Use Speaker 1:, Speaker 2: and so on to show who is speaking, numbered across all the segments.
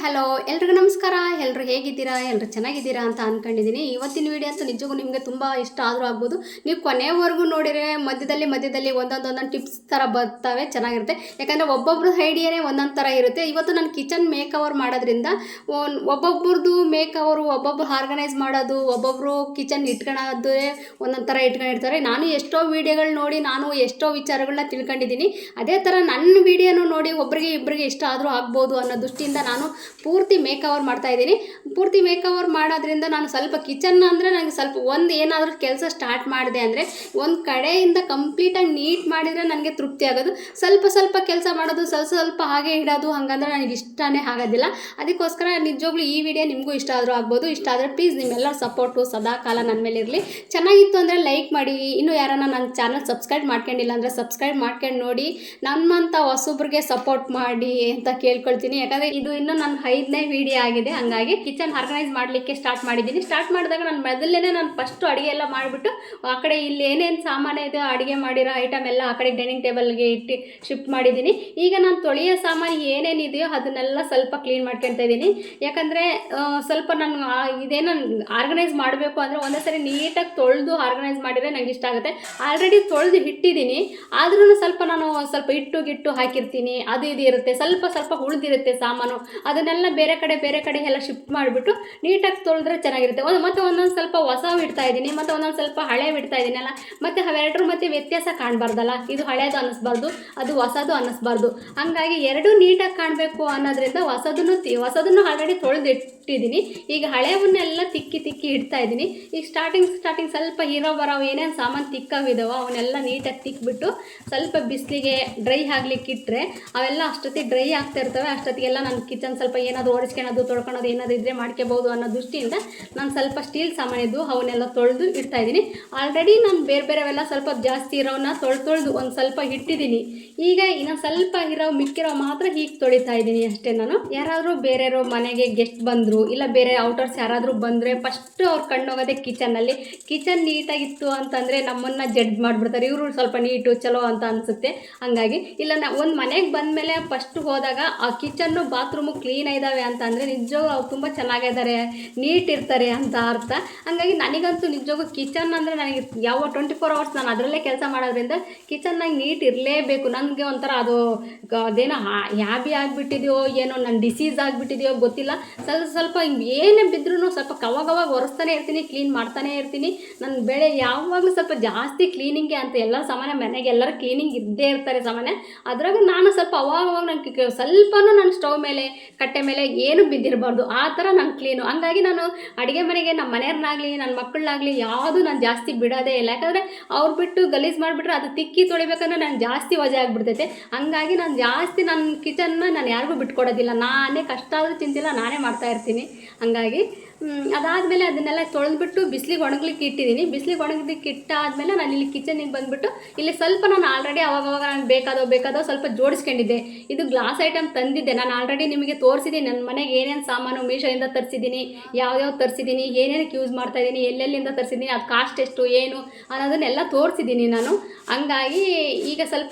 Speaker 1: Hello ಎಲ್ರಿಗೂ ನಮಸ್ಕಾರ. ಎಲ್ಲರೂ ಹೇಗಿದ್ದೀರಾ? ಎಲ್ಲರೂ ಚೆನ್ನಾಗಿದ್ದೀರಾ ಅಂತ ಅಂದ್ಕೊಂಡಿದ್ದೀನಿ. ಇವತ್ತಿನ ವಿಡಿಯೋ ಅಂತೂ ನಿಜಕ್ಕೂ ನಿಮಗೆ ತುಂಬ ಇಷ್ಟ ಆದರೂ ಆಗ್ಬೋದು. ನೀವು ಕೊನೆವರೆಗೂ ನೋಡಿದರೆ ಮಧ್ಯದಲ್ಲಿ ಒಂದೊಂದು ಟಿಪ್ಸ್ ಥರ ಬರ್ತವೆ, ಚೆನ್ನಾಗಿರುತ್ತೆ. ಯಾಕಂದರೆ ಒಬ್ಬೊಬ್ರ ಐಡಿಯಾನೇ ಒಂದೊಂದು ಥರ ಇರುತ್ತೆ. ಇವತ್ತು ನಾನು ಕಿಚನ್ ಮೇಕ್ ಓವರ್ ಮಾಡೋದ್ರಿಂದ ಒಬ್ಬೊಬ್ರದ್ದು ಮೇಕ್ ಓವರು, ಒಬ್ಬೊಬ್ರು ಆರ್ಗನೈಸ್ ಮಾಡೋದು, ಒಬ್ಬೊಬ್ಬರು ಕಿಚನ್ ಇಟ್ಕೊಳ್ಳೋದೇ ಒಂದೊಂದು ಥರ ಇಟ್ಕೊಂಡಿರ್ತಾರೆ. ನಾನು ಎಷ್ಟೋ ವೀಡಿಯೋಗಳು ನೋಡಿ ನಾನು ಎಷ್ಟೋ ವಿಚಾರಗಳನ್ನ ತಿಳ್ಕೊಂಡಿದ್ದೀನಿ. ಅದೇ ಥರ ನನ್ನ ವೀಡಿಯೋನು ನೋಡಿ ಒಬ್ಬರಿಗೆ ಇಬ್ಬರಿಗೆ ಇಷ್ಟ ಆದರೂ ಆಗ್ಬೋದು ಅನ್ನೋ ದೃಷ್ಟಿಯಿಂದ ನಾನು ಪೂರ್ತಿ ಮೇಕ್ ಓವರ್ ಮಾಡ್ತಾ ಇದ್ದೀನಿ. ಪೂರ್ತಿ ಮೇಕ್ ಓವರ್ ಮಾಡೋದ್ರಿಂದ ನಾನು ಸ್ವಲ್ಪ ಕಿಚನ್ ಅಂದರೆ ನನಗೆ ಸ್ವಲ್ಪ ಒಂದು ಏನಾದರೂ ಕೆಲಸ ಸ್ಟಾರ್ಟ್ ಮಾಡಿದೆ ಅಂದರೆ ಒಂದು ಕಡೆಯಿಂದ ಕಂಪ್ಲೀಟಾಗಿ ನೀಟ್ ಮಾಡಿದರೆ ನನಗೆ ತೃಪ್ತಿ ಆಗೋದು. ಸ್ವಲ್ಪ ಕೆಲಸ ಮಾಡೋದು, ಸ್ವಲ್ಪ ಹಾಗೆ ಇಡೋದು, ಹಾಗಂದ್ರೆ ನನಗೆ ಇಷ್ಟನೇ ಆಗೋದಿಲ್ಲ. ಅದಕ್ಕೋಸ್ಕರ ನಿಜವಾಗ್ಲೂ ಈ ವಿಡಿಯೋ ನಿಮಗೂ ಇಷ್ಟ ಆದರೂ ಆಗ್ಬೋದು. ಇಷ್ಟ ಆದರೆ ಪ್ಲೀಸ್ ನಿಮ್ಮೆಲ್ಲರ ಸಪೋರ್ಟು ಸದಾ ಕಾಲ ನನ್ನ ಮೇಲೆ ಇರಲಿ. ಚೆನ್ನಾಗಿತ್ತು ಅಂದರೆ ಲೈಕ್ ಮಾಡಿ. ಇನ್ನೂ ಯಾರನ್ನ ನನ್ನ ಚಾನಲ್ ಸಬ್ಸ್ಕ್ರೈಬ್ ಮಾಡ್ಕೊಂಡಿಲ್ಲ ಅಂದರೆ ಸಬ್ಸ್ಕ್ರೈಬ್ ಮಾಡ್ಕೊಂಡು ನೋಡಿ. ನಮ್ಮಂಥ ಹೊಸೊಬ್ರಿಗೆ ಸಪೋರ್ಟ್ ಮಾಡಿ ಅಂತ ಕೇಳ್ಕೊಳ್ತೀನಿ. ಯಾಕಂದರೆ ಇದು ಇನ್ನೂ ನನ್ನ 5ನೇ ವಿಡಿಯೋ ಆಗಿದೆ. ಹಂಗಾಗಿ ಕಿಚನ್ ಆರ್ಗನೈಸ್ ಮಾಡಲಿಕ್ಕೆ ಸ್ಟಾರ್ಟ್ ಮಾಡಿದ್ದೀನಿ. ಸ್ಟಾರ್ಟ್ ಮಾಡಿದಾಗ ನಾನು ಮೊದಲೇ ನಾನು ಫಸ್ಟು ಅಡುಗೆ ಎಲ್ಲ ಮಾಡಿಬಿಟ್ಟು ಆ ಕಡೆ ಇಲ್ಲಿ ಏನೇನು ಸಾಮಾನು ಇದೆ ಅಡುಗೆ ಮಾಡಿರೋ ಐಟಮ್ ಎಲ್ಲ ಆ ಕಡೆ ಡೈನಿಂಗ್ ಟೇಬಲ್ಗೆ ಇಟ್ಟು ಶಿಫ್ಟ್ ಮಾಡಿದ್ದೀನಿ. ಈಗ ನಾನು ತೊಳೆಯೋ ಸಾಮಾನು ಏನೇನಿದೆಯೋ ಅದನ್ನೆಲ್ಲ ಸ್ವಲ್ಪ ಕ್ಲೀನ್ ಮಾಡ್ಕೊಳ್ತಾ ಇದ್ದೀನಿ. ಯಾಕಂದರೆ ಸ್ವಲ್ಪ ನಾನು ಇದೇನೋ ಆರ್ಗನೈಸ್ ಮಾಡಬೇಕು ಅಂದರೆ ಒಂದೇ ಸರಿ ನೀಟಾಗಿ ತೊಳೆದು ಆರ್ಗನೈಸ್ ಮಾಡಿದರೆ ನನಗೆ ಇಷ್ಟ ಆಗುತ್ತೆ. ಆಲ್ರೆಡಿ ತೊಳೆದು ಇಟ್ಟಿದ್ದೀನಿ, ಆದ್ರೂ ನಾನು ಸ್ವಲ್ಪ ಗಿಟ್ಟು ಹಾಕಿರ್ತೀನಿ. ಅದು ಇದು ಇರುತ್ತೆ, ಸ್ವಲ್ಪ ಉಳಿದಿರುತ್ತೆ ಸಾಮಾನು. ಅದನ್ನೆಲ್ಲ ಬೇರೆ ಕಡೆ ಎಲ್ಲ ಶಿಫ್ಟ್ ಮಾಡಿಬಿಟ್ಟು ನೀಟಾಗಿ ತೊಳೆದ್ರೆ ಚೆನ್ನಾಗಿರುತ್ತೆ. ಮತ್ತು ಒಂದೊಂದು ಸ್ವಲ್ಪ ಹೊಸವು ಇಡ್ತಾ ಇದ್ದೀನಿ, ಮತ್ತು ಒಂದೊಂದು ಸ್ವಲ್ಪ ಹಳೆ ಇಡ್ತಾ ಇದ್ದೀನಲ್ಲ, ಮತ್ತು ಅವೆರಡರ ಮಧ್ಯೆ ವ್ಯತ್ಯಾಸ ಕಾಣಬಾರ್ದಲ್ಲ. ಇದು ಹಳೇದು ಅನ್ನಿಸ್ಬಾರ್ದು, ಅದು ಹೊಸದು ಅನ್ನಿಸ್ಬಾರ್ದು. ಹಾಗಾಗಿ ಎರಡೂ ನೀಟಾಗಿ ಕಾಣಬೇಕು ಅನ್ನೋದ್ರಿಂದ ಹೊಸದನ್ನು ಆಲ್ರೆಡಿ ತೊಳೆದಿಟ್ಟಿದ್ದೀನಿ. ಈಗ ಹಳೆಯವನ್ನೆಲ್ಲ ತಿಕ್ಕಿ ಇಡ್ತಾ ಇದ್ದೀನಿ. ಈಗ ಸ್ಟಾರ್ಟಿಂಗ್ ಸ್ವಲ್ಪ ಹೀರೋ ಬರೋವು ಏನೇನು ಸಾಮಾನು ತಿಕ್ಕವಿದಾವೋ ಅವನ್ನೆಲ್ಲ ನೀಟಾಗಿ ತಿಕ್ಬಿಟ್ಟು ಸ್ವಲ್ಪ ಬಿಸಿಲಿಗೆ ಡ್ರೈ ಆಗ್ಲಿಕ್ಕೆ ಇಟ್ಟರೆ ಅವೆಲ್ಲ ಅಷ್ಟೊತ್ತಿಗೆ ಡ್ರೈ ಆಗ್ತಾ ಇರ್ತವೆ. ಅಷ್ಟೊತ್ತಿಗೆಲ್ಲ ನನ್ನ ಕಿಚನ್ ಸ್ವಲ್ಪ ಏನಾದರೂ ಒರೆಸ್ಕೊಳ್ಳೋದು ತೊಳ್ಕೊಳೋದು ಏನಾದರೂ ಇದ್ದರೆ ಮಾಡ್ಕೋಬೋದು ಅನ್ನೋ ದೃಷ್ಟಿಯಿಂದ ನಾನು ಸ್ವಲ್ಪ ಸ್ಟೀಲ್ ಸಾಮಾನಿದ್ದು ಅವನ್ನೆಲ್ಲ ತೊಳೆದು ಇಡ್ತಾ ಇದ್ದೀನಿ. ಆಲ್ರೆಡಿ ನಾನು ಬೇರೆವೆಲ್ಲ ಸ್ವಲ್ಪ ಜಾಸ್ತಿ ಇರೋವನ್ನ ತೊಳೆದು ಒಂದು ಸ್ವಲ್ಪ ಇಟ್ಟಿದ್ದೀನಿ. ಈಗ ಇನ್ನೊಂದು ಸ್ವಲ್ಪ ಮಿಕ್ಕಿರೋ ಮಾತ್ರ ಹೀಗೆ ತೊಳಿತಾ ಇದ್ದೀನಿ ಅಷ್ಟೇ. ನಾನು ಯಾರಾದರೂ ಬೇರೆಯವರು ಮನೆಗೆ ಗೆಸ್ಟ್ ಬಂದರು, ಇಲ್ಲ ಬೇರೆ ಔಟರ್ಸ್ ಯಾರಾದರೂ ಬಂದರೆ ಫಸ್ಟು ಅವ್ರು ಕಣ್ಣೋಗೋದೆ ಕಿಚನ್ನಲ್ಲಿ. ಕಿಚನ್ ನೀಟಾಗಿತ್ತು ಅಂತಂದರೆ ನಮ್ಮನ್ನು ಜಡ್ಜ್ ಮಾಡಿಬಿಡ್ತಾರೆ, ಇವರು ಸ್ವಲ್ಪ ನೀಟು ಚಲೋ ಅಂತ ಅನಿಸುತ್ತೆ. ಹಂಗಾಗಿ ಇಲ್ಲ ಒಂದು ಮನೆಗೆ ಬಂದಮೇಲೆ ಫಸ್ಟು ಹೋದಾಗ ಆ ಕಿಚನ್ನು ಬಾತ್ರೂಮು ಕ್ಲೀನ್ ಇದ್ದಾವೆ ಅಂತ ಅಂದರೆ ನಿಜವಾಗೂ ಅವ್ರು ತುಂಬ ಚೆನ್ನಾಗಿದ್ದಾರೆ, ನೀಟ್ ಇರ್ತಾರೆ ಅಂತ ಅರ್ಥ. ಹಂಗಾಗಿ ನನಗಂತೂ ನಿಜವಾಗೂ ಕಿಚನ್ ಅಂದರೆ ನನಗೆ 24 hours ನಾನು ಅದರಲ್ಲೇ ಕೆಲಸ ಮಾಡೋದ್ರಿಂದ ಕಿಚನ್ನಾಗಿ ನೀಟ್ ಇರಲೇಬೇಕು. ನನಗೆ ಒಂಥರ ಅದೇನೋ ಹ್ಯಾಬಿ ಆಗಿಬಿಟ್ಟಿದೆಯೋ ಏನೋ, ನನ್ನ ಡಿಸೀಸ್ ಆಗಿಬಿಟ್ಟಿದೆಯೋ ಗೊತ್ತಿಲ್ಲ. ಸ್ವಲ್ಪ ಏನೇ ಬಿದ್ದರೂ ಸ್ವಲ್ಪ ಕವಾಗ ಒರೆಸ್ತಾನೆ ಇರ್ತೀನಿ, ಕ್ಲೀನ್ ಮಾಡ್ತಾನೆ ಇರ್ತೀನಿ. ನನ್ನ ಬೆಳೆ ಯಾವಾಗಲೂ ಸ್ವಲ್ಪ ಜಾಸ್ತಿ ಕ್ಲೀನಿಂಗ್ಗೆ ಅಂತ ಎಲ್ಲ ಸಾಮಾನ್ಯ ಮನೆಗೆ ಎಲ್ಲರೂ ಕ್ಲೀನಿಂಗ್ ಇದ್ದೇ ಇರ್ತಾರೆ ಸಾಮಾನ್ಯ. ಅದ್ರಾಗ ನಾನು ಸ್ವಲ್ಪ ಅವಾಗ ನನಗೆ ಸ್ವಲ್ಪನೂ ನನ್ನ ಸ್ಟವ್ ಮೇಲೆ ಕಟ್ಟೆ ಮೇಲೆ ಏನು ಬಿದ್ದಿರಬಾರ್ದು, ಆ ಥರ ನಾನು ಕ್ಲೀನು. ಹಂಗಾಗಿ ನಾನು ಅಡುಗೆ ಮನೆಗೆ ನಮ್ಮ ಮನೆಯವ್ರನ್ನಾಗಲಿ ನನ್ನ ಮಕ್ಕಳನ್ನಾಗಲಿ ಯಾವುದೂ ನಾನು ಜಾಸ್ತಿ ಬಿಡೋದೇ ಇಲ್ಲ. ಯಾಕಂದರೆ ಅವ್ರು ಬಿಟ್ಟು ಗಲೀಜು ಮಾಡಿಬಿಟ್ರೆ ಅದು ತಿಕ್ಕಿ ತೊಳಿಬೇಕಂದ್ರೆ ನನಗೆ ಜಾಸ್ತಿ ವಜೆ ಆಗಿಬಿಡ್ತೈತೆ. ಹಂಗಾಗಿ ನಾನು ಜಾಸ್ತಿ ನನ್ನ ಕಿಚನ್ನ ನಾನು ಯಾರಿಗೂ ಬಿಟ್ಕೊಡೋದಿಲ್ಲ. ನಾನೇ ಕಷ್ಟ ಆದರೂ ಚಿಂತಿಲ್ಲ, ನಾನೇ ಮಾಡ್ತಾಯಿರ್ತೀನಿ. ಹಂಗಾಗಿ ಅದಾದಮೇಲೆ ಅದನ್ನೆಲ್ಲ ತೊಳೆದ್ಬಿಟ್ಟು ಬಿಸಿಲಿಗೆ ಒಣಗ್ಲಿಕ್ಕೆ ಇಟ್ಟಿದ್ದೀನಿ. ಬಿಸಿಲಿಗೆ ಒಣಗ್ಲಿಕ್ಕೆ ಇಟ್ಟಾದಮೇಲೆ ನಾನು ಇಲ್ಲಿ ಕಿಚನಿಗೆ ಬಂದುಬಿಟ್ಟು ಇಲ್ಲಿ ಸ್ವಲ್ಪ ನಾನು ಆಲ್ರೆಡಿ ಅವಾಗ ನಾನು ಬೇಕಾದೋ ಸ್ವಲ್ಪ ಜೋಡಿಸ್ಕೊಂಡಿದ್ದೆ. ಇದು ಗ್ಲಾಸ್ ಐಟಮ್ ತಂದಿದ್ದೆ, ನಾನು ಆಲ್ರೆಡಿ ನಿಮಗೆ ತೋರಿಸಿದ್ದೀನಿ. ನನ್ನ ಮನೆಗೆ ಏನೇನು ಸಾಮಾನು ಮೀಶೋಯಿಂದ ತರಿಸಿದ್ದೀನಿ, ಯಾವ್ಯಾವ ತರಿಸಿದ್ದೀನಿ, ಏನೇನಕ್ಕೆ ಯೂಸ್ ಮಾಡ್ತಾಯಿದ್ದೀನಿ, ಎಲ್ಲೆಲ್ಲಿಂದ ತರಿಸಿದ್ದೀನಿ, ಅದು ಕಾಸ್ಟ್ ಎಷ್ಟು ಏನು ಅನ್ನೋದನ್ನೆಲ್ಲ ತೋರಿಸಿದ್ದೀನಿ ನಾನು. ಹಂಗಾಗಿ ಈಗ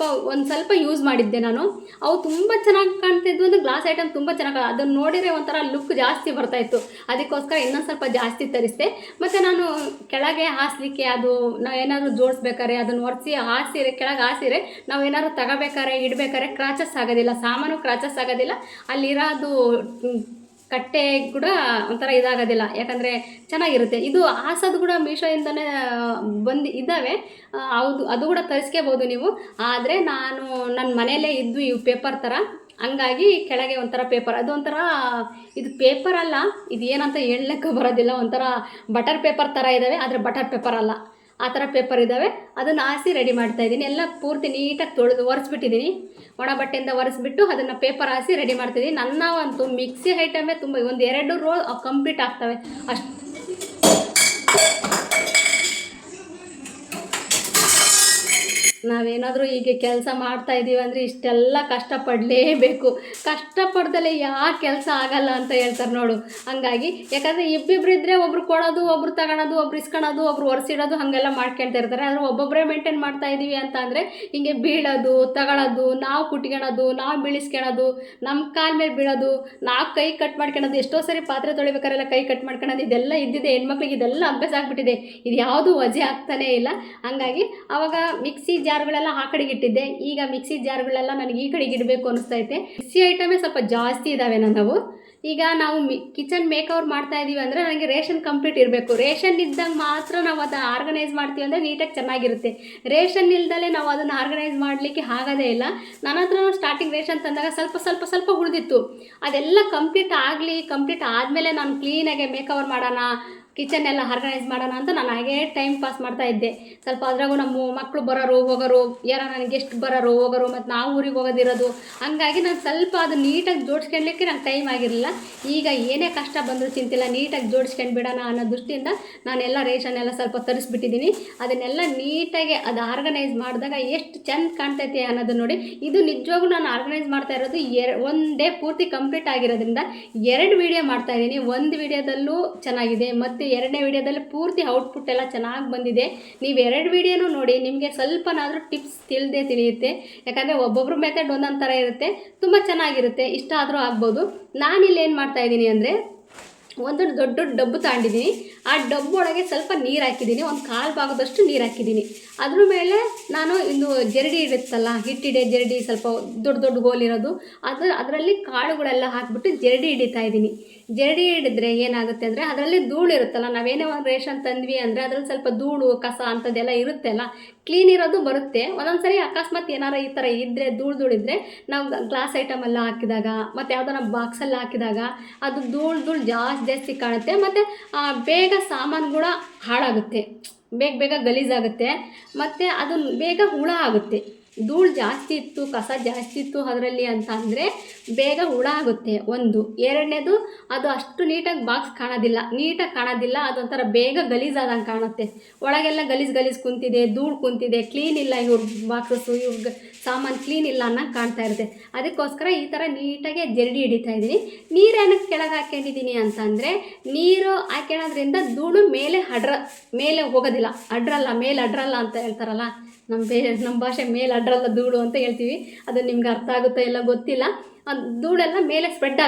Speaker 1: ಒಂದು ಸ್ವಲ್ಪ ಯೂಸ್ ಮಾಡಿದ್ದೆ ನಾನು. ಅವು ತುಂಬ ಚೆನ್ನಾಗಿ ಕಾಣ್ತಿದ್ವು. ಅಂದರೆ ಗ್ಲಾಸ್ ಐಟಮ್ ತುಂಬ ಚೆನ್ನಾಗಿ, ಅದನ್ನು ನೋಡಿದರೆ ಒಂಥರ ಲುಕ್ ಜಾಸ್ತಿ ಬರ್ತಾಯಿತ್ತು. ಅದಕ್ಕೋಸ್ಕರ ಇನ್ನೊಂದು ಸ್ವಲ್ಪ ಜಾಸ್ತಿ ತರಿಸಿದೆ. ಮತ್ತು ನಾನು ಕೆಳಗೆ ಹಾಸಲಿಕ್ಕೆ ಅದು ನಾವು ಏನಾದರೂ ಜೋಡಿಸ್ಬೇಕಾರೆ ಅದನ್ನು ಒರೆಸಿ ಕೆಳಗೆ ಹಾಸಿರೆ ನಾವು ಏನಾದರೂ ತಗೋಬೇಕಾರೆ ಇಡಬೇಕಾರೆ ಕ್ರಾಚಸ್ ಆಗೋದಿಲ್ಲ, ಸಾಮಾನು ಕ್ರಾಚಸ್ ಆಗೋದಿಲ್ಲ. ಅಲ್ಲಿರೋದು ಕಟ್ಟೆ ಕೂಡ ಒಂಥರ ಇದಾಗೋದಿಲ್ಲ. ಯಾಕಂದರೆ ಚೆನ್ನಾಗಿರುತ್ತೆ. ಇದು ಹಾಸೋದು ಕೂಡ ಮೀಶೋಯಿಂದನೇ ಇದ್ದಾವೆ, ಹೌದು, ಅದು ಕೂಡ ತರಿಸ್ಕೋಬೋದು ನೀವು. ಆದರೆ ನಾನು ನನ್ನ ಮನೆಯಲ್ಲೇ ಇದ್ದು ಇವು ಪೇಪರ್ ಥರ, ಹಂಗಾಗಿ ಕೆಳಗೆ ಒಂಥರ ಪೇಪರ್, ಅದು ಒಂಥರ ಇದು ಪೇಪರ್ ಅಲ್ಲ, ಇದು ಏನಂತ ಹೇಳಲಿಕ್ಕೆ ಬರೋದಿಲ್ಲ. ಒಂಥರ ಬಟರ್ ಪೇಪರ್ ಥರ ಇದ್ದಾವೆ, ಆದರೆ ಬಟರ್ ಪೇಪರ್ ಅಲ್ಲ, ಆ ಥರ ಪೇಪರ್ ಇದ್ದಾವೆ. ಅದನ್ನು ಹಾಸಿ ರೆಡಿ ಮಾಡ್ತಾಯಿದ್ದೀನಿ. ಎಲ್ಲ ಪೂರ್ತಿ ನೀಟಾಗಿ ಒರೆಸ್ಬಿಟ್ಟಿದ್ದೀನಿ. ಒಣ ಬಟ್ಟೆಯಿಂದ ಒರೆಸ್ಬಿಟ್ಟು ಅದನ್ನು ಪೇಪರ್ ಹಾಸಿ ರೆಡಿ ಮಾಡ್ತಿದ್ದೀನಿ. ನನ್ನ ಒಂದು ಮಿಕ್ಸಿ ಐಟಮೇ ತುಂಬ, 1-2 ರೋ ಕಂಪ್ಲೀಟ್ ಆಗ್ತವೆ ಅಷ್ಟು. ನಾವೇನಾದರೂ ಹೀಗೆ ಕೆಲಸ ಮಾಡ್ತಾ ಇದ್ದೀವಿ ಅಂದರೆ ಇಷ್ಟೆಲ್ಲ ಕಷ್ಟಪಡಲೇಬೇಕು, ಕಷ್ಟಪಡ್ದಲೇ ಯಾವ ಕೆಲಸ ಆಗಲ್ಲ ಅಂತ ಹೇಳ್ತಾರೆ ನೋಡು. ಹಂಗಾಗಿ ಯಾಕಂದರೆ ಇಬ್ಬಿಬ್ರು ಇದ್ದರೆ ಒಬ್ರು ಕೊಡೋದು, ಒಬ್ರು ತಗೊಳೋದು, ಒಬ್ರು ಇಸ್ಕೊಳೋದು, ಒಬ್ರು ಒರೆಸಿಡೋದು ಹಾಗೆಲ್ಲ ಮಾಡ್ಕೊಳ್ತಾ ಇರ್ತಾರೆ. ಆದರೆ ಒಬ್ಬೊಬ್ಬರೇ ಮೇಂಟೈನ್ ಮಾಡ್ತಾ ಇದ್ದೀವಿ ಅಂತ ಅಂದರೆ ಹಿಂಗೆ ಬೀಳೋದು, ತಗೊಳೋದು, ನಾವು ಕುಟ್ಕೊಳೋದು, ನಾವು ಬೀಳಿಸ್ಕೊಳೋದು, ನಮ್ಮ ಕಾಲ ಮೇಲೆ ಬೀಳೋದು, ನಾವು ಕೈ ಕಟ್ ಮಾಡ್ಕೊಳೋದು, ಎಷ್ಟೋ ಸರಿ ಪಾತ್ರೆ ತೊಳಿಬೇಕಾರೆಲ್ಲ ಕೈ ಕಟ್ ಮಾಡ್ಕೊಳೋದು, ಇದೆಲ್ಲ ಇದ್ದಿದೆ. ಹೆಣ್ಮಕ್ಳಿಗೆ ಇದೆಲ್ಲ ಅಭ್ಯಾಸ ಆಗಿಬಿಟ್ಟಿದೆ. ಇದು ಯಾವುದು ವಜೆ ಆಗ್ತಾನೇ ಇಲ್ಲ. ಹಂಗಾಗಿ ಆವಾಗ ಮಿಕ್ಸಿ ಜಾರ್ಗಳೆಲ್ಲ ಆ ಕಡೆಗೆ ಇಟ್ಟಿದ್ದೆ. ಈಗ ಮಿಕ್ಸಿ ಜಾರ್ಗಳೆಲ್ಲ ನನಗೆ ಈ ಕಡೆಗೆ ಇಡಬೇಕು ಅನಿಸ್ತೈತೆ. ಮಿಕ್ಸಿ ಐಟಮೇ ಸ್ವಲ್ಪ ಜಾಸ್ತಿ ಇದ್ದಾವೆ ನನ್ನವು. ಈಗ ನಾವು ಕಿಚನ್ ಮೇಕ್ ಓವರ್ ಮಾಡ್ತಾ ಇದ್ದೀವಿ ಅಂದರೆ ನನಗೆ ರೇಷನ್ ಕಂಪ್ಲೀಟ್ ಇರಬೇಕು. ರೇಷನ್ ಇದ್ದಾಗ ಮಾತ್ರ ನಾವು ಅದನ್ನು ಆರ್ಗನೈಸ್ ಮಾಡ್ತೀವಿ ಅಂದರೆ ನೀಟಾಗಿ ಚೆನ್ನಾಗಿರುತ್ತೆ. ರೇಷನ್ ಇಲ್ದಲೇ ನಾವು ಅದನ್ನು ಆರ್ಗನೈಸ್ ಮಾಡಲಿಕ್ಕೆ ಆಗೋದೇ ಇಲ್ಲ. ನನ್ನ ಹತ್ರ ಸ್ಟಾರ್ಟಿಂಗ್ ರೇಷನ್ ತಂದಾಗ ಸ್ವಲ್ಪ ಉಳಿದಿತ್ತು. ಅದೆಲ್ಲ ಕಂಪ್ಲೀಟ್ ಆದಮೇಲೆ ನಾನು ಕ್ಲೀನಾಗಿ ಮೇಕ್ ಓವರ್ ಮಾಡೋಣ, ಕಿಚನ್ ಎಲ್ಲ ಆರ್ಗನೈಸ್ ಮಾಡೋಣ ಅಂತ ನಾನು ಹಾಗೇ ಟೈಮ್ ಪಾಸ್ ಮಾಡ್ತಾ ಇದ್ದೆ. ಸ್ವಲ್ಪ ಅದ್ರಾಗೂ ನಮ್ಮ ಮಕ್ಕಳು ಬರೋರು ಹೋಗೋರು, ಯಾರೋ ನನಗೆ ಗೆಸ್ಟ್ ಬರೋರು ಹೋಗೋರು, ಮತ್ತು ನಾವು ಊರಿಗೆ ಹೋಗೋದಿರೋದು. ಹಂಗಾಗಿ ನಾನು ಸ್ವಲ್ಪ ಅದು ನೀಟಾಗಿ ಜೋಡಿಸ್ಕೊಳ್ಲಿಕ್ಕೆ ನಂಗೆ ಟೈಮ್ ಆಗಿರಲಿಲ್ಲ. ಈಗ ಏನೇ ಕಷ್ಟ ಬಂದರೂ ಚಿಂತಿಲ್ಲ, ನೀಟಾಗಿ ಜೋಡಿಸ್ಕೊಂಡು ಬಿಡೋಣ ಅನ್ನೋ ದೃಷ್ಟಿಯಿಂದ ನಾನೆಲ್ಲ ರೇಷನ್ ಎಲ್ಲ ಸ್ವಲ್ಪ ತರಿಸ್ಬಿಟ್ಟಿದ್ದೀನಿ. ಅದನ್ನೆಲ್ಲ ನೀಟಾಗಿ ಅದು ಆರ್ಗನೈಸ್ ಮಾಡಿದಾಗ ಎಷ್ಟು ಚೆಂದ ಕಾಣ್ತೈತೆ ಅನ್ನೋದು ನೋಡಿ. ಇದು ನಿಜವಾಗೂ ನಾನು ಆರ್ಗನೈಸ್ ಮಾಡ್ತಾ ಇರೋದು ಒನ್ ಡೇ ಪೂರ್ತಿ ಕಂಪ್ಲೀಟ್ ಆಗಿರೋದ್ರಿಂದ 2 ವೀಡಿಯೋ ಮಾಡ್ತಾಯಿದ್ದೀನಿ. ಒಂದು ವೀಡಿಯೋದಲ್ಲೂ ಚೆನ್ನಾಗಿದೆ ಮತ್ತು 2ನೇ ವೀಡಿಯೋದಲ್ಲಿ ಪೂರ್ತಿ ಔಟ್ಪುಟ್ ಎಲ್ಲ ಚೆನ್ನಾಗಿ ಬಂದಿದೆ. ನೀವು 2 ವೀಡಿಯೋನೂ ನೋಡಿ, ನಿಮಗೆ ಸ್ವಲ್ಪನಾದರೂ ಟಿಪ್ಸ್ ತಿಳಿಯುತ್ತೆ. ಯಾಕಂದರೆ ಒಬ್ಬೊಬ್ರು ಮೆಥಡ್ ಒಂದೊಂದು ಥರ ಇರುತ್ತೆ, ತುಂಬ ಚೆನ್ನಾಗಿರುತ್ತೆ, ಇಷ್ಟ ಆದರೂ ಆಗ್ಬೋದು. ನಾನಿಲ್ಲಿ ಏನು ಮಾಡ್ತಾಯಿದ್ದೀನಿ ಅಂದರೆ ಒಂದು ದೊಡ್ಡ ಡಬ್ಬು ತಗೊಂಡಿದ್ದೀನಿ. ಆ ಡಬ್ಬು ಒಳಗೆ ಸ್ವಲ್ಪ ನೀರು ಹಾಕಿದ್ದೀನಿ, ಒಂದು 1/4 ಭಾಗದಷ್ಟು ನೀರು ಹಾಕಿದ್ದೀನಿ. ಅದ್ರ ಮೇಲೆ ನಾನು ಇಂದು ಜರಡಿ ಇರುತ್ತಲ್ಲ, ಹಿಟ್ಟಿಡೆ ಜರಡಿ, ಸ್ವಲ್ಪ ದೊಡ್ಡ ಗೋಲಿರೋದು, ಅದರಲ್ಲಿ ಕಾಳುಗಳೆಲ್ಲ ಹಾಕಿಬಿಟ್ಟು ಜರಡಿ ಹಿಡಿತಾ ಇದ್ದೀನಿ. ಜರಡಿ ಹಿಡಿದ್ರೆ ಏನಾಗುತ್ತೆ ಅಂದರೆ ಅದರಲ್ಲಿ ಧೂಳು ಇರುತ್ತಲ್ಲ, ನಾವೇನೇ ಒಂದು ರೇಷನ್ ತಂದ್ವಿ ಅಂದರೆ ಅದರಲ್ಲಿ ಸ್ವಲ್ಪ ಧೂಳು ಕಸ ಅಂಥದ್ದೆಲ್ಲ ಇರುತ್ತೆಲ್ಲ, ಕ್ಲೀನ್ ಇರೋದು ಬರುತ್ತೆ. ಒಂದೊಂದು ಸರಿ ಅಕಸ್ಮಾತ್ ಏನಾರು ಈ ಥರ ಇದ್ದರೆ ಧೂಳಿದ್ರೆ ನಾವು ಗ್ಲಾಸ್ ಐಟಮೆಲ್ಲ ಹಾಕಿದಾಗ ಮತ್ತು ಯಾವುದೋ ನಾವು ಬಾಕ್ಸಲ್ಲಿ ಹಾಕಿದಾಗ ಅದು ಧೂಳು ಜಾಸ್ತಿ ಕಾಣುತ್ತೆ. ಮತ್ತು ಬೇಗ ಸಾಮಾನು ಕೂಡ ಹಾಳಾಗುತ್ತೆ, ಬೇಗ ಗಲೀಜಾಗುತ್ತೆ, ಮತ್ತು ಅದು ಬೇಗ ಹುಳ ಆಗುತ್ತೆ. ಧೂಳು ಜಾಸ್ತಿ ಇತ್ತು, ಕಸ ಜಾಸ್ತಿ ಇತ್ತು ಅದರಲ್ಲಿ ಅಂತ ಅಂದರೆ ಬೇಗ ಹುಳ ಆಗುತ್ತೆ. ಒಂದು. 2ನೇದು ಅದು ಅಷ್ಟು ನೀಟಾಗಿ ಬಾಕ್ಸ್ ಕಾಣೋದಿಲ್ಲ, ಅದೊಂಥರ ಬೇಗ ಗಲೀಜಾದಂಗೆ ಕಾಣುತ್ತೆ. ಒಳಗೆಲ್ಲ ಗಲೀಜು ಕುಂತಿದೆ, ಧೂಳು ಕುಂತಿದೆ, ಕ್ಲೀನ್ ಇಲ್ಲ, ಇವ್ರ ಬಾಕ್ಸಸ್ಸು, ಇವ್ರ ಸಾಮಾನು ಕ್ಲೀನ್ ಇಲ್ಲ ಅನ್ನೋಂಗೆ ಕಾಣ್ತಾ ಇರುತ್ತೆ. ಅದಕ್ಕೋಸ್ಕರ ಈ ಥರ ನೀಟಾಗಿ ಜರಡಿ ಹಿಡಿತಾ ಇದ್ದೀನಿ. ನೀರು ಏನಕ್ಕೆ ಕೆಳಗೆ ಹಾಕ್ಕೊಂಡಿದ್ದೀನಿ ಅಂತಂದರೆ, ನೀರು ಹಾಕ್ಕೊಳ್ಳೋದ್ರಿಂದ ಧೂಳು ಮೇಲೆ ಹೋಗೋದಿಲ್ಲ. ಮೇಲೆ ಅಡ್ರಲ್ಲ ಅಂತ ಹೇಳ್ತಾರಲ್ಲ, ನಮ್ಮ ಭಾಷೆ ಮೇಲೆ ಅಡ್ರಲ್ಲ ಧೂಳು ಅಂತ ಹೇಳ್ತೀವಿ. ಅದು ನಿಮ್ಗೆ ಅರ್ಥ ಆಗುತ್ತೋ ಇಲ್ಲ ಗೊತ್ತಿಲ್ಲ. ಧೂಳೆಲ್ಲ ಮೇಲೆ ಸ್ಪ್ರೆಡ್